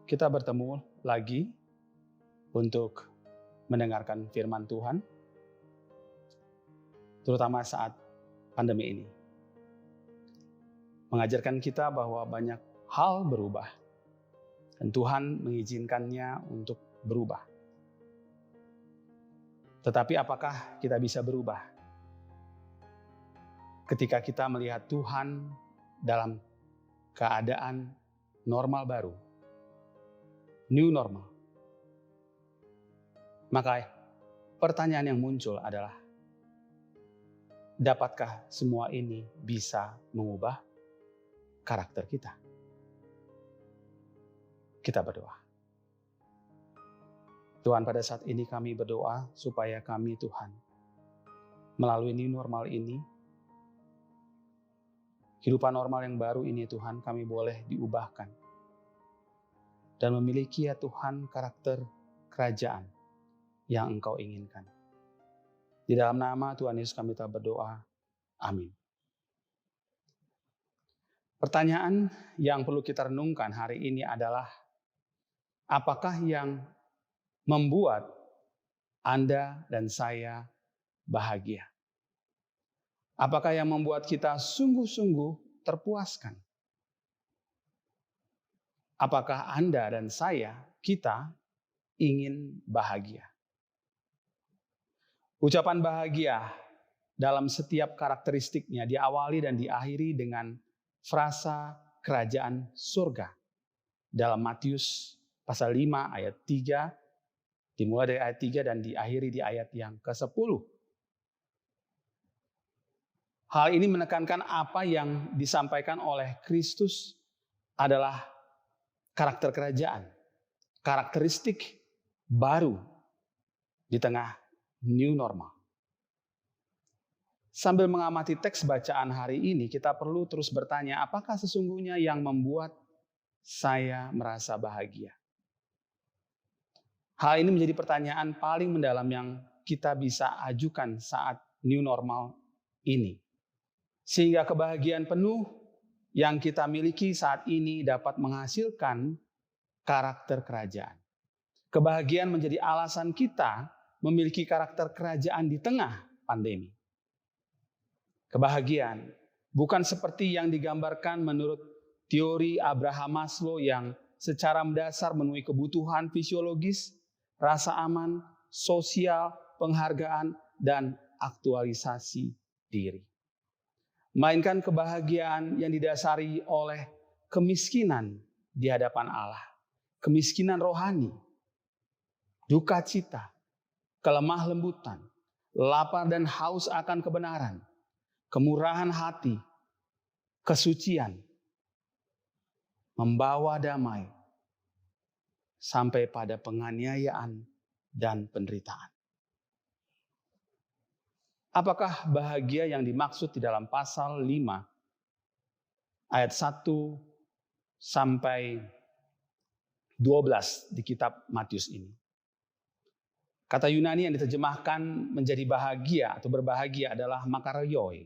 Kita bertemu lagi untuk mendengarkan firman Tuhan, terutama saat pandemi ini. Mengajarkan kita bahwa banyak hal berubah, dan Tuhan mengizinkannya untuk berubah. Tetapi apakah kita bisa berubah ketika kita melihat Tuhan dalam keadaan normal baru? New normal. Maka pertanyaan yang muncul adalah, dapatkah semua ini bisa mengubah karakter kita? Kita berdoa. Tuhan, pada saat ini kami berdoa supaya kami, Tuhan, melalui new normal ini, kehidupan normal yang baru ini, Tuhan, kami boleh diubahkan dan memiliki, ya Tuhan, karakter kerajaan yang Engkau inginkan. Di dalam nama Tuhan Yesus kami telah berdoa. Amin. Pertanyaan yang perlu kita renungkan hari ini adalah, apakah yang membuat Anda dan saya bahagia? Apakah yang membuat kita sungguh-sungguh terpuaskan? Apakah Anda dan saya, kita ingin bahagia? Ucapan bahagia dalam setiap karakteristiknya diawali dan diakhiri dengan frasa kerajaan surga. Dalam Matius pasal 5 ayat 3, dimulai dari ayat 3 dan diakhiri di ayat yang ke-10. Hal ini menekankan apa yang disampaikan oleh Kristus adalah karakter kerajaan, karakteristik baru di tengah new normal. Sambil mengamati teks bacaan hari ini, kita perlu terus bertanya, apakah sesungguhnya yang membuat saya merasa bahagia? Hal ini menjadi pertanyaan paling mendalam yang kita bisa ajukan saat new normal ini. Sehingga kebahagiaan penuh yang kita miliki saat ini dapat menghasilkan karakter kerajaan. Kebahagiaan menjadi alasan kita memiliki karakter kerajaan di tengah pandemi. Kebahagiaan bukan seperti yang digambarkan menurut teori Abraham Maslow yang secara mendasar memenuhi kebutuhan fisiologis, rasa aman, sosial, penghargaan, dan aktualisasi diri. Melainkan kebahagiaan yang didasari oleh kemiskinan di hadapan Allah. Kemiskinan rohani, duka cita, kelemah lembutan, lapar dan haus akan kebenaran, kemurahan hati, kesucian, membawa damai, sampai pada penganiayaan dan penderitaan. Apakah bahagia yang dimaksud di dalam pasal 5 ayat 1 sampai 12 di kitab Matius ini? Kata Yunani yang diterjemahkan menjadi bahagia atau berbahagia adalah makarioi,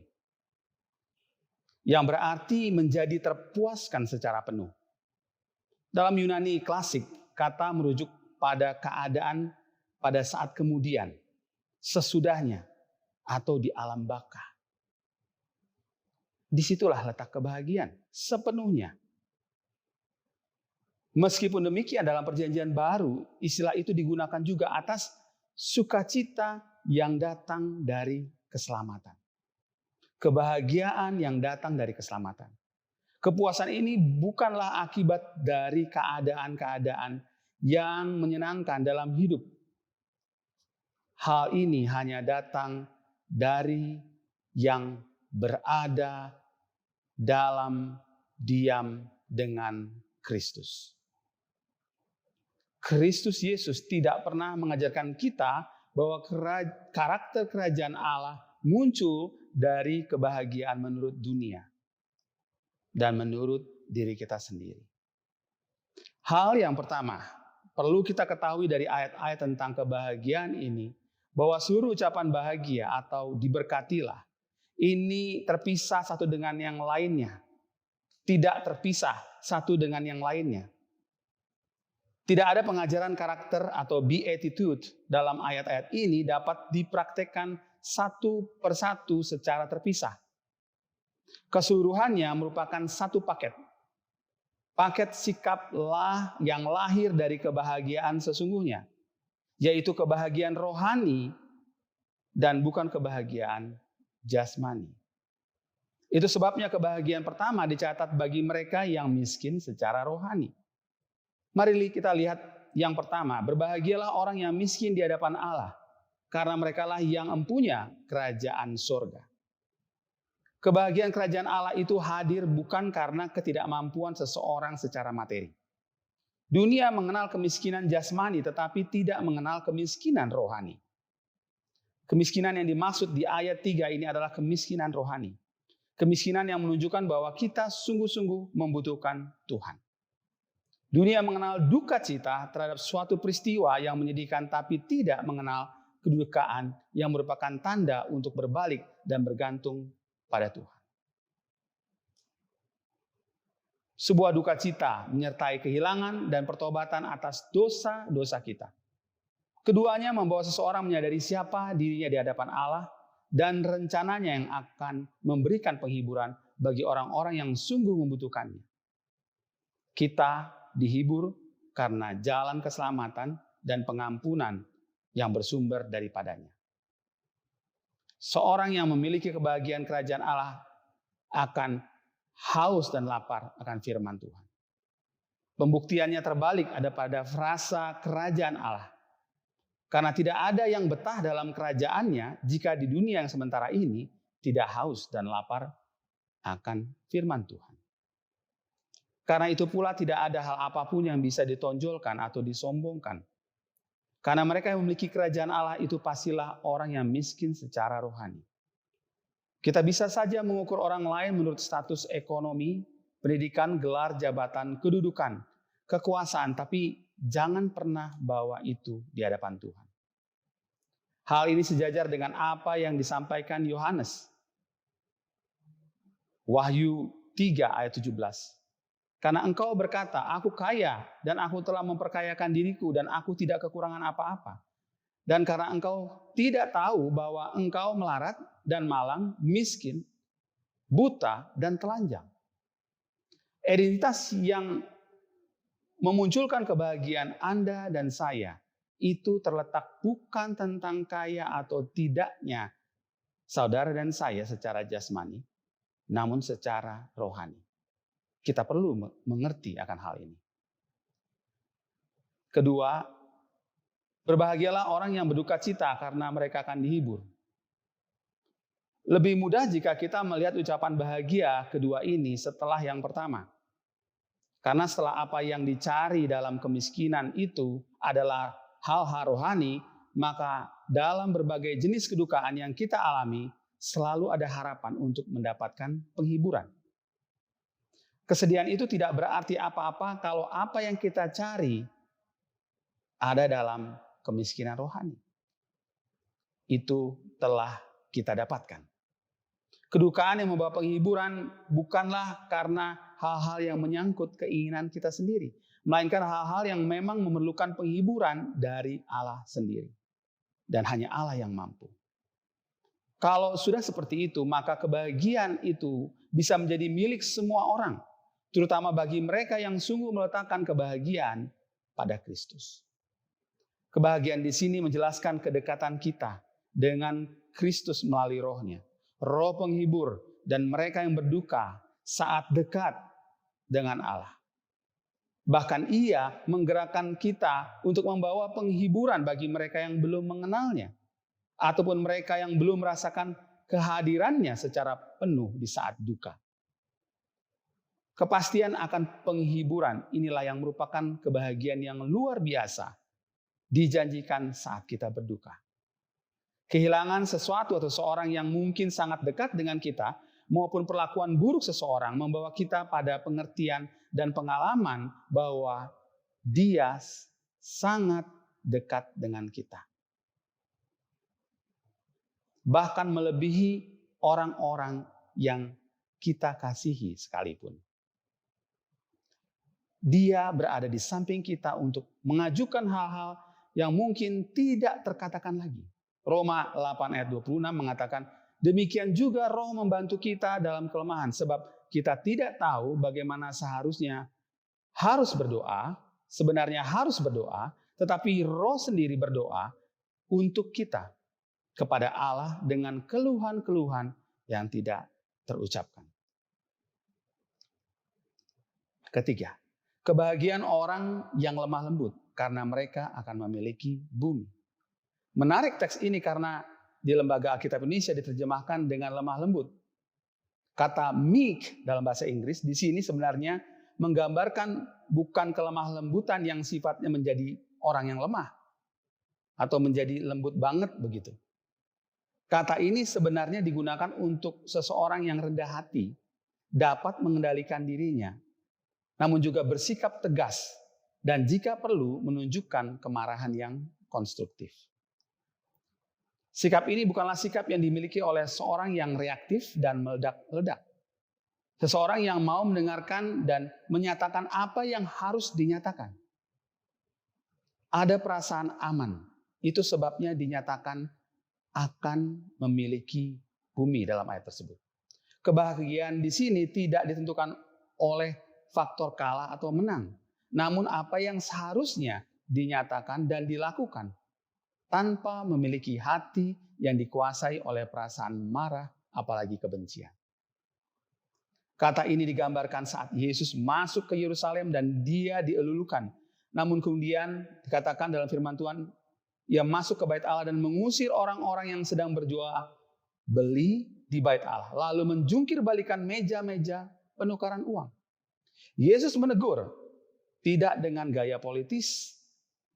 yang berarti menjadi terpuaskan secara penuh. Dalam Yunani klasik, kata merujuk pada keadaan pada saat kemudian, sesudahnya, atau di alam baka. Disitulah letak kebahagiaan sepenuhnya. Meskipun demikian dalam perjanjian baru, istilah itu digunakan juga atas sukacita yang datang dari keselamatan. Kebahagiaan yang datang dari keselamatan. Kepuasan ini bukanlah akibat dari keadaan-keadaan yang menyenangkan dalam hidup. Hal ini hanya datang dari yang berada dalam diam dengan Kristus. Kristus Yesus tidak pernah mengajarkan kita bahwa karakter kerajaan Allah muncul dari kebahagiaan menurut dunia dan menurut diri kita sendiri. Hal yang pertama, perlu kita ketahui dari ayat-ayat tentang kebahagiaan ini, bahwa seluruh ucapan bahagia atau diberkatilah ini terpisah satu dengan yang lainnya. Tidak terpisah satu dengan yang lainnya. Tidak ada pengajaran karakter atau beatitude dalam ayat-ayat ini dapat dipraktekkan satu persatu secara terpisah. Keseluruhannya merupakan satu paket. Paket sikap yang lahir dari kebahagiaan sesungguhnya, yaitu kebahagiaan rohani dan bukan kebahagiaan jasmani. Itu sebabnya kebahagiaan pertama dicatat bagi mereka yang miskin secara rohani. Mari kita lihat yang pertama, berbahagialah orang yang miskin di hadapan Allah, karena merekalah yang empunya kerajaan surga. Kebahagiaan kerajaan Allah itu hadir bukan karena ketidakmampuan seseorang secara materi. Dunia mengenal kemiskinan jasmani tetapi tidak mengenal kemiskinan rohani. Kemiskinan yang dimaksud di ayat 3 ini adalah kemiskinan rohani. Kemiskinan yang menunjukkan bahwa kita sungguh-sungguh membutuhkan Tuhan. Dunia mengenal duka cita terhadap suatu peristiwa yang menyedihkan tapi tidak mengenal kedukaan yang merupakan tanda untuk berbalik dan bergantung pada Tuhan. Sebuah duka cita menyertai kehilangan dan pertobatan atas dosa-dosa kita. Keduanya membawa seseorang menyadari siapa dirinya di hadapan Allah dan rencananya yang akan memberikan penghiburan bagi orang-orang yang sungguh membutuhkannya. Kita dihibur karena jalan keselamatan dan pengampunan yang bersumber daripadanya. Seorang yang memiliki kebahagiaan kerajaan Allah akan haus dan lapar akan firman Tuhan. Pembuktiannya terbalik ada pada frasa kerajaan Allah. Karena tidak ada yang betah dalam kerajaannya jika di dunia yang sementara ini tidak haus dan lapar akan firman Tuhan. Karena itu pula tidak ada hal apapun yang bisa ditonjolkan atau disombongkan. Karena mereka yang memiliki kerajaan Allah itu pastilah orang yang miskin secara rohani. Kita bisa saja mengukur orang lain menurut status ekonomi, pendidikan, gelar, jabatan, kedudukan, kekuasaan, tapi jangan pernah bawa itu di hadapan Tuhan. Hal ini sejajar dengan apa yang disampaikan Yohanes. Wahyu 3 ayat 17. Karena engkau berkata, aku kaya dan aku telah memperkayakan diriku dan aku tidak kekurangan apa-apa. Dan karena engkau tidak tahu bahwa engkau melarat dan malang, miskin, buta dan telanjang. Identitas yang memunculkan kebahagiaan Anda dan saya itu terletak bukan tentang kaya atau tidaknya saudara dan saya secara jasmani, namun secara rohani. Kita perlu mengerti akan hal ini. Kedua, berbahagialah orang yang berduka cita karena mereka akan dihibur. Lebih mudah jika kita melihat ucapan bahagia kedua ini setelah yang pertama. Karena setelah apa yang dicari dalam kemiskinan itu adalah hal-hal rohani, maka dalam berbagai jenis kedukaan yang kita alami, selalu ada harapan untuk mendapatkan penghiburan. Kesedihan itu tidak berarti apa-apa kalau apa yang kita cari ada dalam kemiskinan rohani. Itu telah kita dapatkan. Kedukaan yang membawa penghiburan bukanlah karena hal-hal yang menyangkut keinginan kita sendiri, melainkan hal-hal yang memang memerlukan penghiburan dari Allah sendiri. Dan hanya Allah yang mampu. Kalau sudah seperti itu, maka kebahagiaan itu bisa menjadi milik semua orang, terutama bagi mereka yang sungguh meletakkan kebahagiaan pada Kristus. Kebahagiaan di sini menjelaskan kedekatan kita dengan Kristus melalui Roh-Nya, Roh penghibur, dan mereka yang berduka saat dekat dengan Allah. Bahkan Ia menggerakkan kita untuk membawa penghiburan bagi mereka yang belum mengenalnya, ataupun mereka yang belum merasakan kehadirannya secara penuh di saat duka. Kepastian akan penghiburan inilah yang merupakan kebahagiaan yang luar biasa dijanjikan saat kita berduka. Kehilangan sesuatu atau seorang yang mungkin sangat dekat dengan kita maupun perlakuan buruk seseorang membawa kita pada pengertian dan pengalaman bahwa dia sangat dekat dengan kita. Bahkan melebihi orang-orang yang kita kasihi sekalipun. Dia berada di samping kita untuk mengajukan hal-hal yang mungkin tidak terkatakan lagi. Roma 8 ayat 26 mengatakan, demikian juga Roh membantu kita dalam kelemahan, sebab kita tidak tahu bagaimana sebenarnya harus berdoa, tetapi Roh sendiri berdoa untuk kita kepada Allah dengan keluhan-keluhan yang tidak terucapkan. Ketiga, kebahagiaan orang yang lemah lembut karena mereka akan memiliki bumi. Menarik teks ini karena di Lembaga Alkitab Indonesia diterjemahkan dengan lemah lembut. Kata meek dalam bahasa Inggris di sini sebenarnya menggambarkan bukan kelemah lembutan yang sifatnya menjadi orang yang lemah atau menjadi lembut banget begitu. Kata ini sebenarnya digunakan untuk seseorang yang rendah hati, dapat mengendalikan dirinya, namun juga bersikap tegas dan jika perlu menunjukkan kemarahan yang konstruktif. Sikap ini bukanlah sikap yang dimiliki oleh seorang yang reaktif dan meledak-ledak. Seseorang yang mau mendengarkan dan menyatakan apa yang harus dinyatakan. Ada perasaan aman. Itu sebabnya dinyatakan akan memiliki bumi dalam ayat tersebut. Kebahagiaan di sini tidak ditentukan oleh faktor kalah atau menang. Namun apa yang seharusnya dinyatakan dan dilakukan tanpa memiliki hati yang dikuasai oleh perasaan marah apalagi kebencian. Kata ini digambarkan saat Yesus masuk ke Yerusalem dan dia dielulukan. Namun kemudian dikatakan dalam firman Tuhan, ia masuk ke bait Allah dan mengusir orang-orang yang sedang berjual beli di bait Allah. Lalu menjungkir balikan meja-meja penukaran uang. Yesus menegur, tidak dengan gaya politis,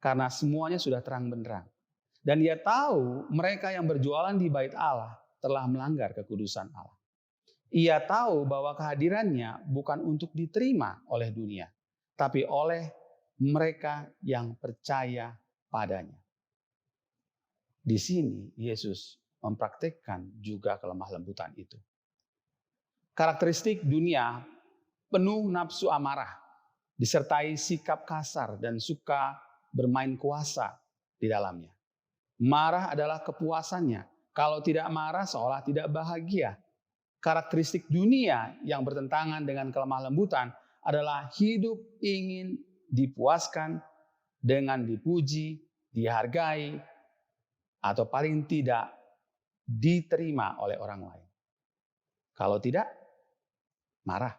karena semuanya sudah terang benderang. Dan dia tahu mereka yang berjualan di bait Allah telah melanggar kekudusan Allah. Ia tahu bahwa kehadirannya bukan untuk diterima oleh dunia, tapi oleh mereka yang percaya padanya. Di sini Yesus mempraktikkan juga kelemah lembutan itu. Karakteristik dunia penuh nafsu amarah, disertai sikap kasar dan suka bermain kuasa di dalamnya. Marah adalah kepuasannya. Kalau tidak marah seolah tidak bahagia. Karakteristik dunia yang bertentangan dengan kelemah lembutan adalah hidup ingin dipuaskan dengan dipuji, dihargai, atau paling tidak diterima oleh orang lain. Kalau tidak, marah.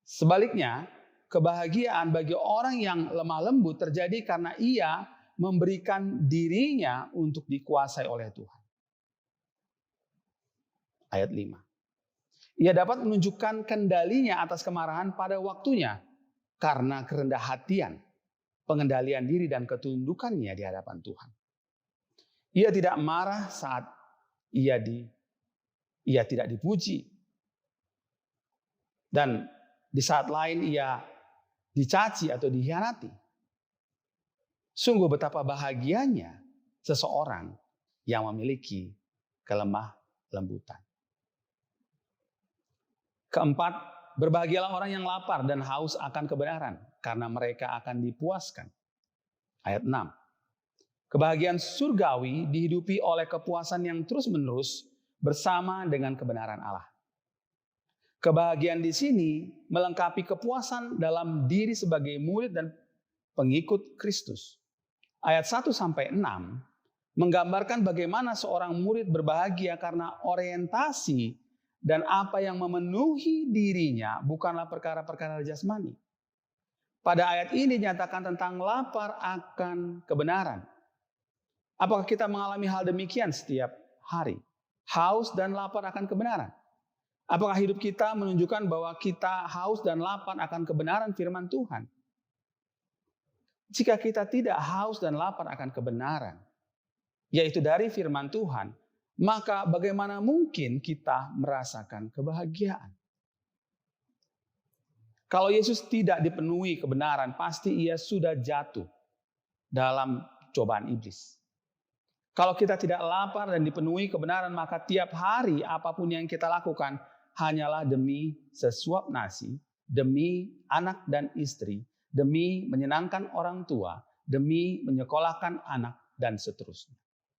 Sebaliknya, kebahagiaan bagi orang yang lemah lembut terjadi karena ia memberikan dirinya untuk dikuasai oleh Tuhan. Ayat 5. Ia dapat menunjukkan kendalinya atas kemarahan pada waktunya karena kerendah hatian, pengendalian diri dan ketundukannya di hadapan Tuhan. Ia tidak marah saat ia tidak dipuji. Dan di saat lain ia dicaci atau dikhianati. Sungguh betapa bahagianya seseorang yang memiliki kelemah lembutan. Keempat, berbahagialah orang yang lapar dan haus akan kebenaran, karena mereka akan dipuaskan. Ayat 6. Kebahagiaan surgawi dihidupi oleh kepuasan yang terus-menerus bersama dengan kebenaran Allah. Kebahagiaan di sini melengkapi kepuasan dalam diri sebagai murid dan pengikut Kristus. Ayat 1-6 menggambarkan bagaimana seorang murid berbahagia karena orientasi dan apa yang memenuhi dirinya bukanlah perkara-perkara jasmani. Pada ayat ini dinyatakan tentang lapar akan kebenaran. Apakah kita mengalami hal demikian setiap hari? Haus dan lapar akan kebenaran. Apakah hidup kita menunjukkan bahwa kita haus dan lapar akan kebenaran firman Tuhan? Jika kita tidak haus dan lapar akan kebenaran, yaitu dari firman Tuhan, maka bagaimana mungkin kita merasakan kebahagiaan? Kalau Yesus tidak dipenuhi kebenaran, pasti ia sudah jatuh dalam cobaan iblis. Kalau kita tidak lapar dan dipenuhi kebenaran, maka tiap hari apapun yang kita lakukan hanyalah demi sesuap nasi, demi anak dan istri, demi menyenangkan orang tua, demi menyekolahkan anak, dan seterusnya.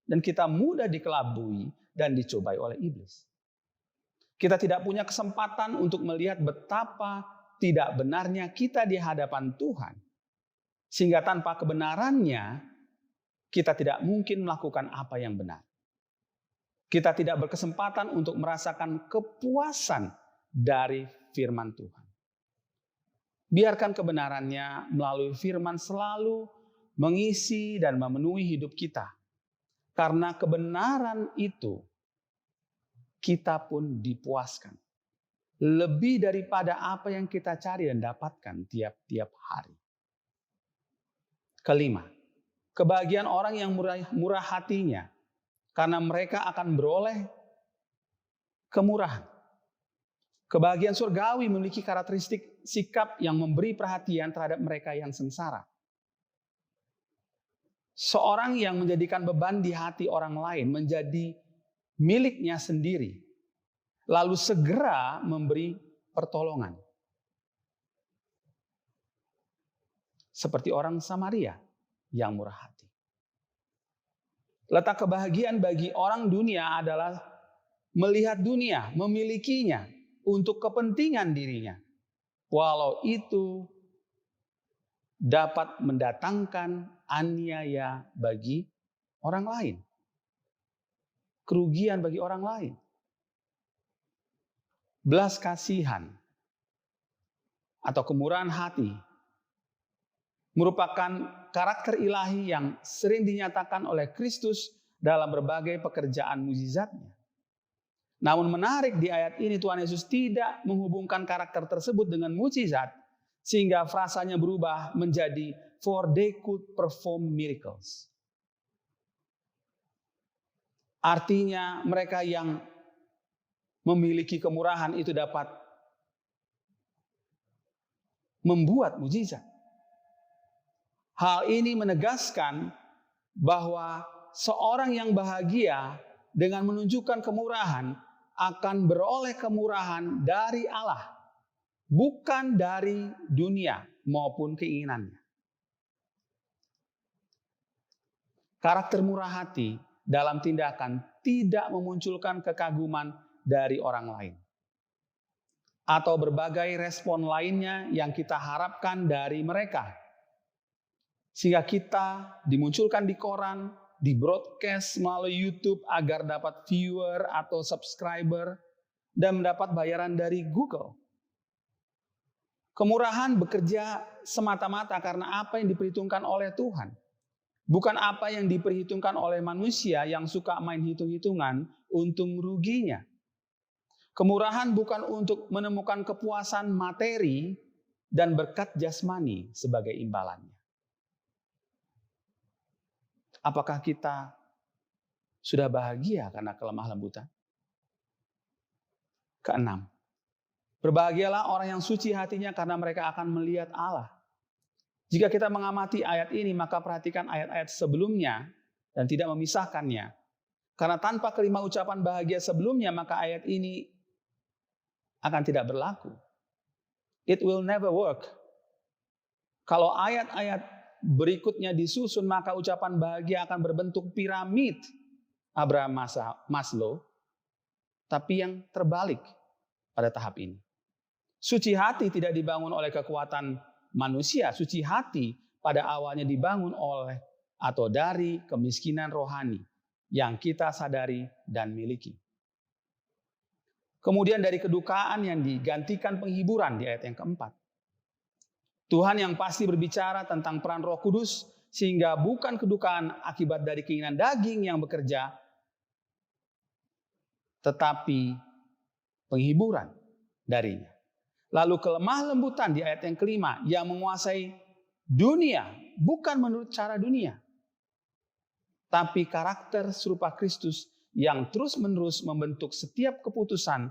Dan kita mudah dikelabui dan dicobai oleh iblis. Kita tidak punya kesempatan untuk melihat betapa tidak benarnya kita di hadapan Tuhan. Sehingga tanpa kebenarannya, kita tidak mungkin melakukan apa yang benar. Kita tidak berkesempatan untuk merasakan kepuasan dari firman Tuhan. Biarkan kebenarannya melalui firman selalu mengisi dan memenuhi hidup kita. Karena kebenaran itu, kita pun dipuaskan. Lebih daripada apa yang kita cari dan dapatkan tiap-tiap hari. Kelima, kebahagiaan orang yang murah hatinya, karena mereka akan beroleh kemurahan. Kebahagiaan surgawi memiliki karakteristik sikap yang memberi perhatian terhadap mereka yang sengsara. Seorang yang menjadikan beban di hati orang lain menjadi miliknya sendiri, lalu segera memberi pertolongan. Seperti orang Samaria yang murah hati. Letak kebahagiaan bagi orang dunia adalah melihat dunia, memilikinya untuk kepentingan dirinya. Walau itu dapat mendatangkan aniaya bagi orang lain. Kerugian bagi orang lain. Belas kasihan atau kemurahan hati merupakan karakter ilahi yang sering dinyatakan oleh Kristus dalam berbagai pekerjaan mukjizatnya. Namun menarik di ayat ini Tuhan Yesus tidak menghubungkan karakter tersebut dengan mukjizat sehingga frasanya berubah menjadi for they could perform miracles. Artinya mereka yang memiliki kemurahan itu dapat membuat mukjizat. Hal ini menegaskan bahwa seorang yang bahagia dengan menunjukkan kemurahan akan beroleh kemurahan dari Allah, bukan dari dunia maupun keinginannya. Karakter murah hati dalam tindakan tidak memunculkan kekaguman dari orang lain atau berbagai respon lainnya yang kita harapkan dari mereka. Sehingga kita dimunculkan di koran, di broadcast melalui YouTube agar dapat viewer atau subscriber dan mendapat bayaran dari Google. Kemurahan bekerja semata-mata karena apa yang diperhitungkan oleh Tuhan. Bukan apa yang diperhitungkan oleh manusia yang suka main hitung-hitungan untung ruginya. Kemurahan bukan untuk menemukan kepuasan materi dan berkat jasmani sebagai imbalannya. Apakah kita sudah bahagia karena kelemah lembutan? Keenam, berbahagialah orang yang suci hatinya karena mereka akan melihat Allah. Jika kita mengamati ayat ini, maka perhatikan ayat-ayat sebelumnya dan tidak memisahkannya. Karena tanpa kelima ucapan bahagia sebelumnya, maka ayat ini akan tidak berlaku. It will never work. Kalau ayat-ayat berikutnya disusun, maka ucapan bahagia akan berbentuk piramid Abraham Maslow, tapi yang terbalik pada tahap ini. Suci hati tidak dibangun oleh kekuatan manusia. Suci hati pada awalnya dibangun oleh atau dari kemiskinan rohani yang kita sadari dan miliki. Kemudian dari kedukaan yang digantikan penghiburan di ayat yang keempat. Tuhan yang pasti berbicara tentang peran Roh Kudus sehingga bukan kedukaan akibat dari keinginan daging yang bekerja, tetapi penghiburan darinya. Lalu kelemah lembutan di ayat yang kelima yang menguasai dunia bukan menurut cara dunia, tapi karakter serupa Kristus yang terus-menerus membentuk setiap keputusan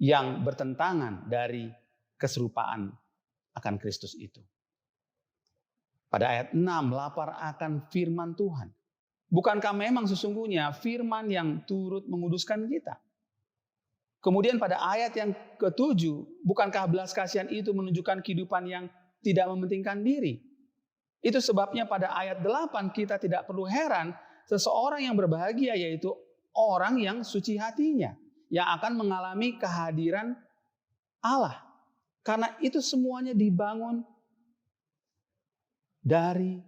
yang bertentangan dari keserupaan akan Kristus itu. Pada ayat 6, lapar akan firman Tuhan. Bukankah memang sesungguhnya firman yang turut menguduskan kita? Kemudian pada ayat yang ke-7, bukankah belas kasihan itu menunjukkan kehidupan yang tidak mementingkan diri? Itu sebabnya pada ayat 8 kita tidak perlu heran seseorang yang berbahagia yaitu orang yang suci hatinya, yang akan mengalami kehadiran Allah. Karena itu semuanya dibangun dari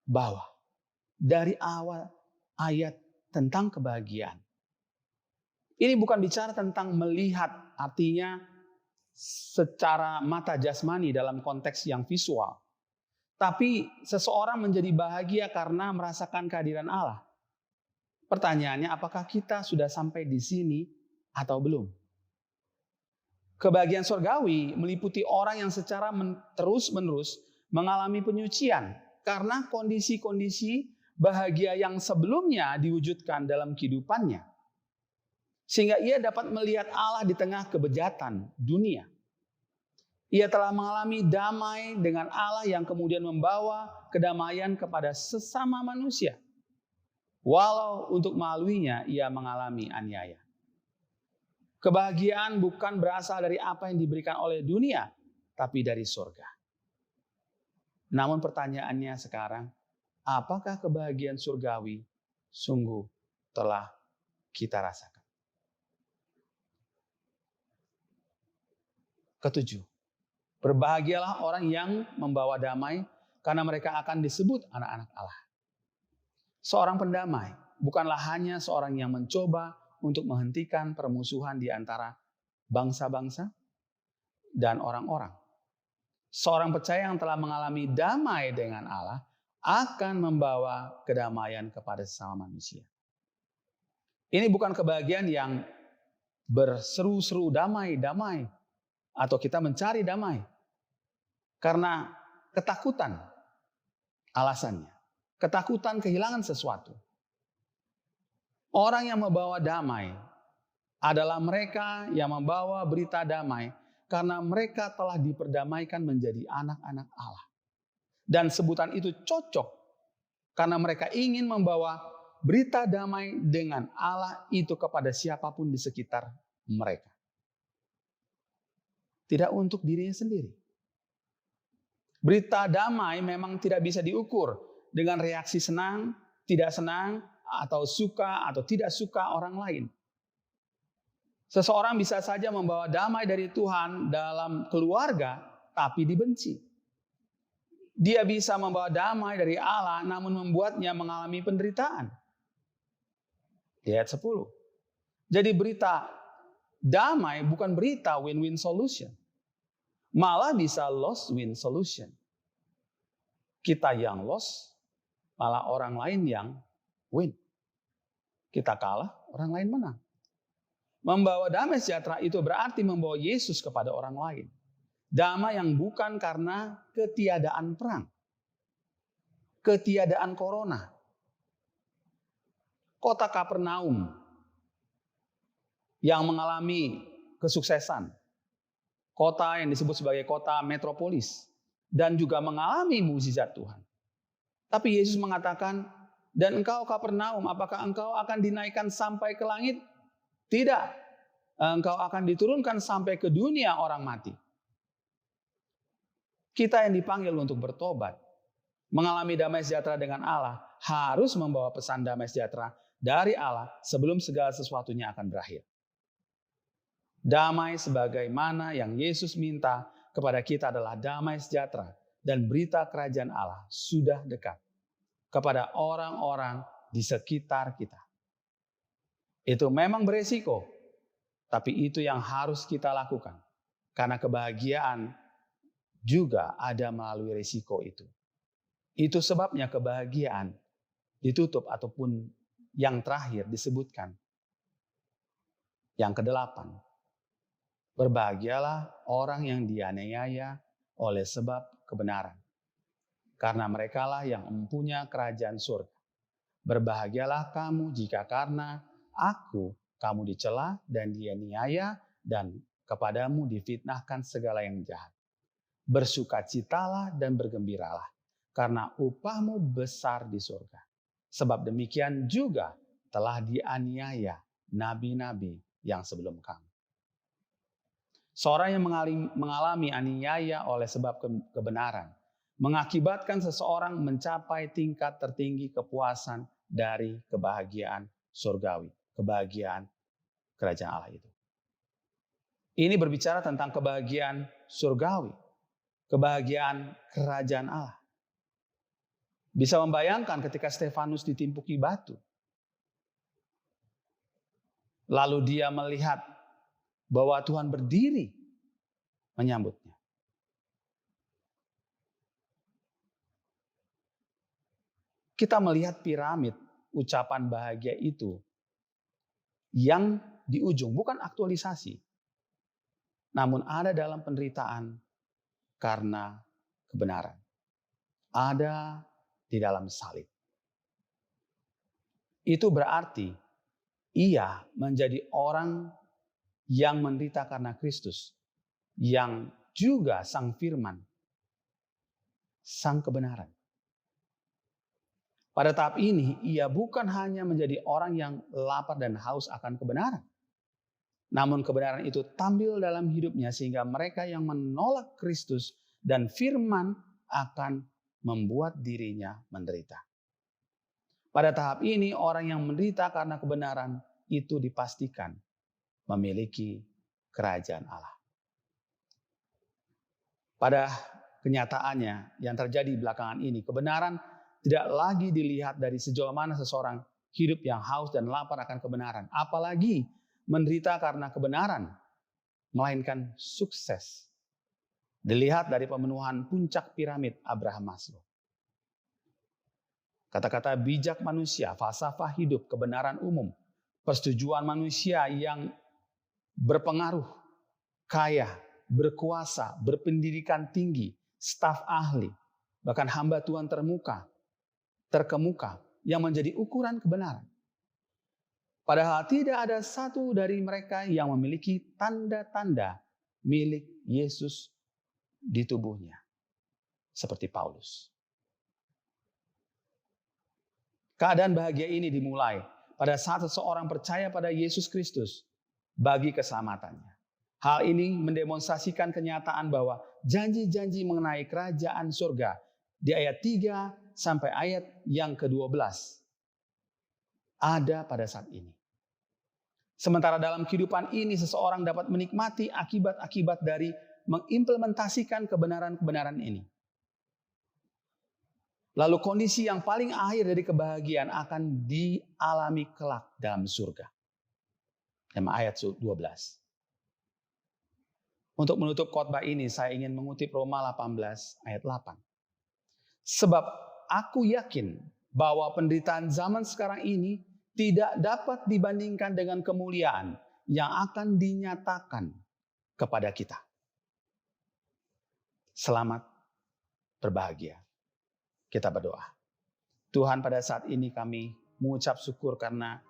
bawah, dari awal ayat tentang kebahagiaan. Ini bukan bicara tentang melihat, artinya secara mata jasmani dalam konteks yang visual. Tapi seseorang menjadi bahagia karena merasakan kehadiran Allah. Pertanyaannya, apakah kita sudah sampai di sini atau belum? Kebahagiaan surgawi meliputi orang yang secara terus-menerus mengalami penyucian karena kondisi-kondisi bahagia yang sebelumnya diwujudkan dalam kehidupannya. Sehingga ia dapat melihat Allah di tengah kebejatan dunia. Ia telah mengalami damai dengan Allah yang kemudian membawa kedamaian kepada sesama manusia. Walau untuk melaluinya ia mengalami aniaya. Kebahagiaan bukan berasal dari apa yang diberikan oleh dunia, tapi dari surga. Namun pertanyaannya sekarang, apakah kebahagiaan surgawi sungguh telah kita rasakan? Ketujuh, berbahagialah orang yang membawa damai karena mereka akan disebut anak-anak Allah. Seorang pendamai bukanlah hanya seorang yang mencoba untuk menghentikan permusuhan di antara bangsa-bangsa dan orang-orang. Seorang percaya yang telah mengalami damai dengan Allah akan membawa kedamaian kepada sesama manusia. Ini bukan kebahagiaan yang berseru-seru damai-damai atau kita mencari damai karena ketakutan alasannya. Ketakutan kehilangan sesuatu. Orang yang membawa damai adalah mereka yang membawa berita damai karena mereka telah diperdamaikan menjadi anak-anak Allah. Dan sebutan itu cocok karena mereka ingin membawa berita damai dengan Allah itu kepada siapapun di sekitar mereka. Tidak untuk dirinya sendiri. Berita damai memang tidak bisa diukur dengan reaksi senang, tidak senang, atau suka atau tidak suka orang lain. Seseorang bisa saja membawa damai dari Tuhan dalam keluarga, tapi dibenci. Dia bisa membawa damai dari Allah, namun membuatnya mengalami penderitaan. Di ayat 10. Jadi berita damai bukan berita win-win solution. Malah bisa loss-win solution. Kita yang loss, malah orang lain yang win. Kita kalah, orang lain menang. Membawa damai sejahtera itu berarti membawa Yesus kepada orang lain. Damai yang bukan karena ketiadaan perang. Ketiadaan corona. Kota Kapernaum yang mengalami kesuksesan. Kota yang disebut sebagai kota metropolis. Dan juga mengalami mukjizat Tuhan. Tapi Yesus mengatakan, dan engkau Kapernaum, apakah engkau akan dinaikkan sampai ke langit? Tidak. Engkau akan diturunkan sampai ke dunia orang mati. Kita yang dipanggil untuk bertobat, mengalami damai sejahtera dengan Allah, harus membawa pesan damai sejahtera dari Allah sebelum segala sesuatunya akan berakhir. Damai sebagaimana yang Yesus minta kepada kita adalah damai sejahtera dan berita kerajaan Allah sudah dekat kepada orang-orang di sekitar kita. Itu memang beresiko, tapi itu yang harus kita lakukan. Karena kebahagiaan juga ada melalui risiko itu. Itu sebabnya kebahagiaan ditutup ataupun yang terakhir disebutkan. Yang ke-8. Berbahagialah orang yang dianiaya oleh sebab kebenaran. Karena merekalah yang mempunyai kerajaan surga. Berbahagialah kamu jika karena aku kamu dicela dan dianiaya dan kepadamu difitnahkan segala yang jahat. Bersukacitalah dan bergembiralah, karena upahmu besar di surga. Sebab demikian juga telah dianiaya nabi-nabi yang sebelum kamu. Seorang yang mengalami aniaya oleh sebab kebenaran mengakibatkan seseorang mencapai tingkat tertinggi kepuasan dari kebahagiaan surgawi, kebahagiaan kerajaan Allah itu. Ini berbicara tentang kebahagiaan surgawi, kebahagiaan kerajaan Allah. Bisa membayangkan ketika Stefanus ditimpuki batu. Lalu dia melihat bahwa Tuhan berdiri menyambutnya. Kita melihat piramid ucapan bahagia itu yang di ujung bukan aktualisasi, namun ada dalam penderitaan karena kebenaran. Ada di dalam salib. Itu berarti ia menjadi orang yang menderita karena Kristus, yang juga sang firman, sang kebenaran. Pada tahap ini, ia bukan hanya menjadi orang yang lapar dan haus akan kebenaran. Namun kebenaran itu tampil dalam hidupnya sehingga mereka yang menolak Kristus dan firman akan membuat dirinya menderita. Pada tahap ini, orang yang menderita karena kebenaran itu dipastikan memiliki kerajaan Allah. Pada kenyataannya yang terjadi belakangan ini, kebenaran tidak lagi dilihat dari sejauh mana seseorang hidup yang haus dan lapar akan kebenaran. Apalagi menderita karena kebenaran, melainkan sukses. Dilihat dari pemenuhan puncak piramid Abraham Maslow. Kata-kata bijak manusia, falsafah hidup, kebenaran umum, persetujuan manusia yang berpengaruh, kaya, berkuasa, berpendidikan tinggi, staf ahli, bahkan hamba Tuhan terkemuka yang menjadi ukuran kebenaran. Padahal tidak ada satu dari mereka yang memiliki tanda-tanda milik Yesus di tubuhnya. Seperti Paulus. Keadaan bahagia ini dimulai pada saat seseorang percaya pada Yesus Kristus bagi keselamatannya. Hal ini mendemonstrasikan kenyataan bahwa janji-janji mengenai kerajaan surga di ayat 3 sampai ayat yang ke-12 ada pada saat ini. Sementara dalam kehidupan ini seseorang dapat menikmati akibat-akibat dari mengimplementasikan kebenaran-kebenaran ini. Lalu kondisi yang paling akhir dari kebahagiaan akan dialami kelak dalam surga. Dalam ayat 12. Untuk menutup khotbah ini saya ingin mengutip Roma 18 ayat 8. Sebab aku yakin bahwa penderitaan zaman sekarang ini tidak dapat dibandingkan dengan kemuliaan yang akan dinyatakan kepada kita. Selamat berbahagia. Kita berdoa. Tuhan, pada saat ini kami mengucap syukur karena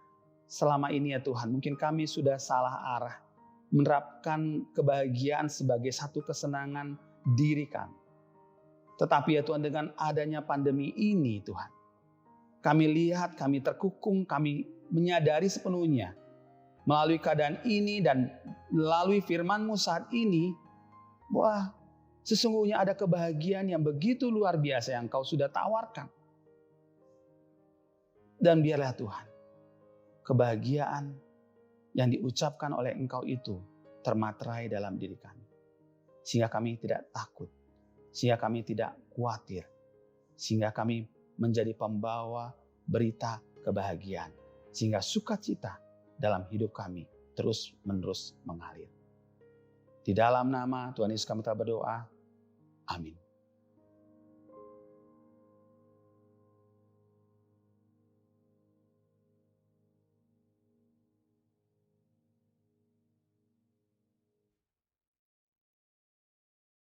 selama ini ya Tuhan, mungkin kami sudah salah arah, menerapkan kebahagiaan sebagai satu kesenangan diri kami. Tetapi ya Tuhan, dengan adanya pandemi ini Tuhan, kami lihat, kami terkukung, kami menyadari sepenuhnya melalui keadaan ini dan melalui firman-Mu saat ini, bahwa sesungguhnya ada kebahagiaan yang begitu luar biasa yang Kau sudah tawarkan. Dan biarlah Tuhan, kebahagiaan yang diucapkan oleh Engkau itu termaterai dalam diri kami. Sehingga kami tidak takut, sehingga kami tidak khawatir, sehingga kami menjadi pembawa berita kebahagiaan. Sehingga sukacita dalam hidup kami terus-menerus mengalir. Di dalam nama Tuhan Yesus kami telah berdoa. Amin.